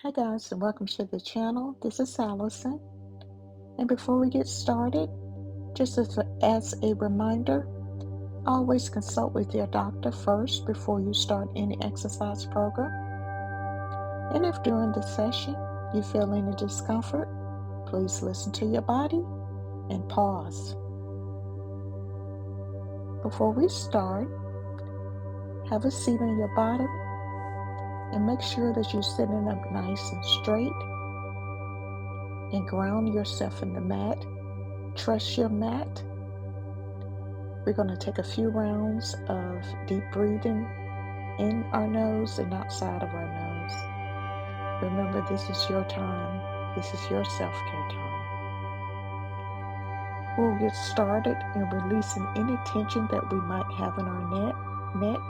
Hi guys, and welcome to the channel. This is Allison. And before we get started, just as a reminder, always consult with your doctor first before you start any exercise program. And if during the session you feel any discomfort, please listen to your body and pause. Before we start, have a seat on your bottom and make sure that you're sitting up nice and straight and ground yourself in the mat. Trust your mat. We're going to take a few rounds of deep breathing in our nose and outside of our nose. Remember, this is your time. This is your self-care time. We'll get started in releasing any tension that we might have in our neck.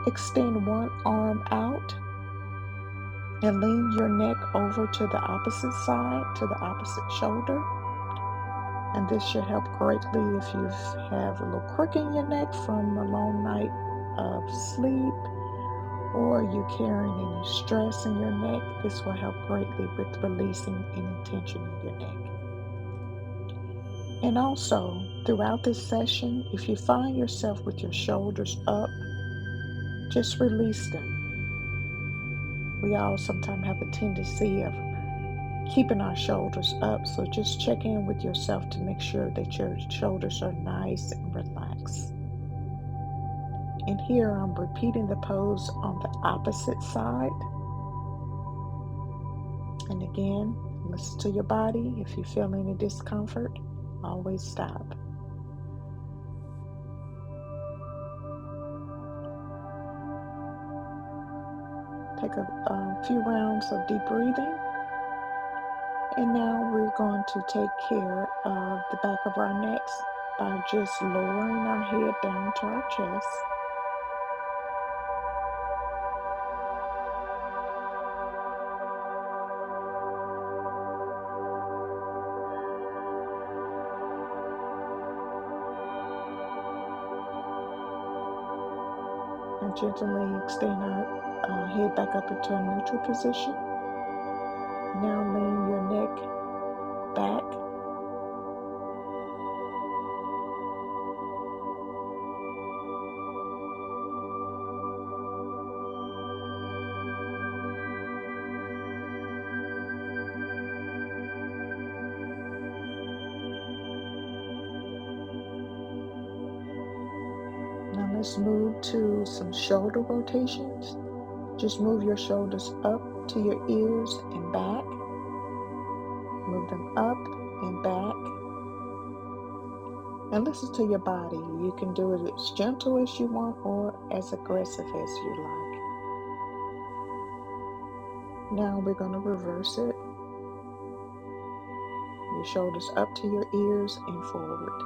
Extend one arm out and lean your neck over to the opposite side, to the opposite shoulder. And this should help greatly if you have a little crook in your neck from a long night of sleep, or you carrying any stress in your neck. This will help greatly with releasing any tension in your neck. And also, throughout this session, if you find yourself with your shoulders up, just release them. We all sometimes have a tendency of keeping our shoulders up, so just check in with yourself to make sure that your shoulders are nice and relaxed. And here I'm repeating the pose on the opposite side. And again, listen to your body. If you feel any discomfort, always stop. Take a few rounds of deep breathing. And now we're going to take care of the back of our necks by just lowering our head down to our chest. And gently extend our head back up into a neutral position. Now lean your neck back. Now let's move to some shoulder rotations. Just move your shoulders up to your ears and back. Move them up and back. And listen to your body. You can do it as gentle as you want or as aggressive as you like. Now we're going to reverse it. Your shoulders up to your ears and forward.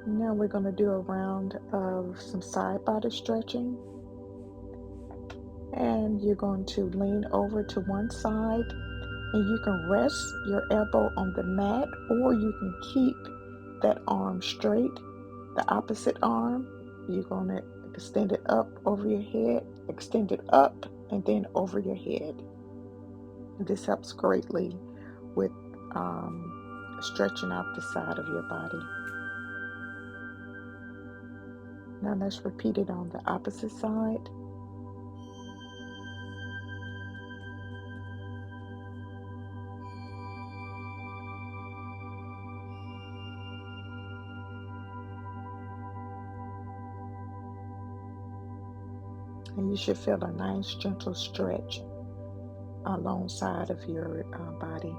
Now we're going to do a round of some side body stretching. And you're going to lean over to one side, and you can rest your elbow on the mat, or you can keep that arm straight. The opposite arm, you're going to extend it up over your head, extend it up and then over your head. This helps greatly with stretching out the side of your body. Now let's repeat it on the opposite side. And you should feel a nice gentle stretch alongside of your body.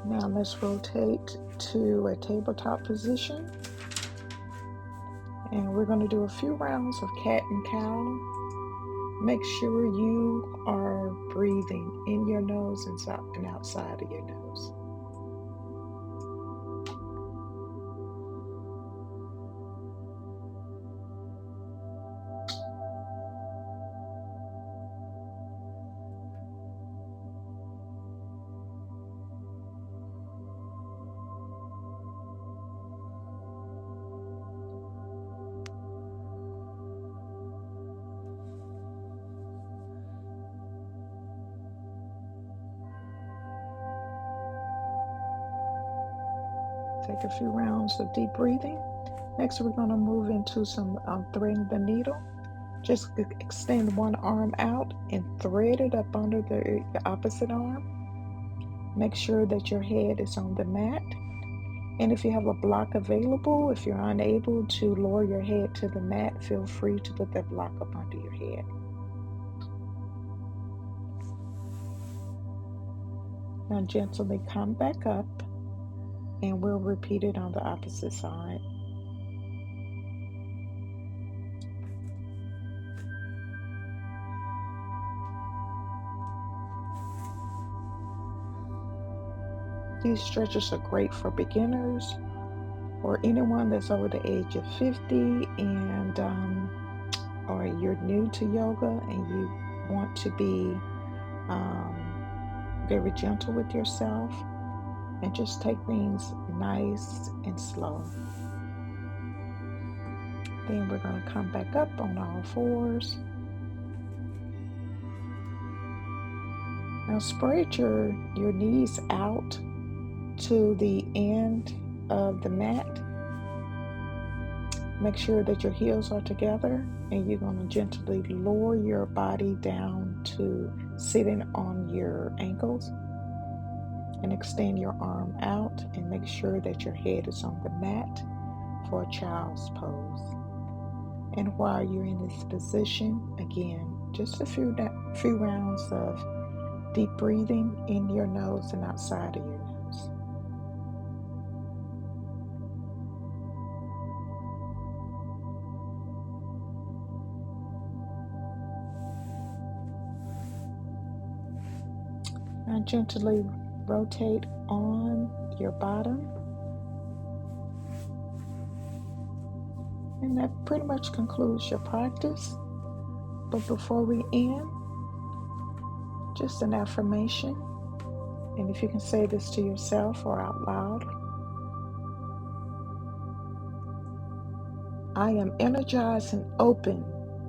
Now let's rotate to a tabletop position. And we're going to do a few rounds of cat and cow. Make sure you are breathing in your nose and outside of your nose. Take a few rounds of deep breathing. Next, we're going to move into some threading the needle. Just extend one arm out and thread it up under the opposite arm. Make sure that your head is on the mat. And if you have a block available, if you're unable to lower your head to the mat, feel free to put that block up under your head. Now gently come back up, and we'll repeat it on the opposite side. These stretches are great for beginners or anyone that's over the age of 50 and or you're new to yoga and you want to be very gentle with yourself and just take things nice and slow. Then we're going to come back up on all fours. Now spread your knees out to the end of the mat. Make sure that your heels are together, and you're going to gently lower your body down to sitting on your ankles and extend your arm out and make sure that your head is on the mat for a child's pose. And while you're in this position, again, just a few rounds of deep breathing in your nose and outside of your nose. Now gently rotate on your bottom. And that pretty much concludes your practice. But before we end, just an affirmation. And if you can say this to yourself or out loud, I am energized and open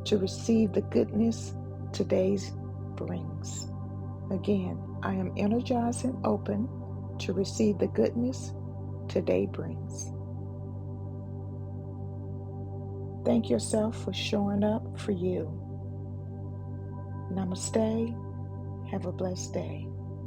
to receive the goodness today brings. Again, I am energized and open to receive the goodness today brings. Thank yourself for showing up for you. Namaste. Have a blessed day.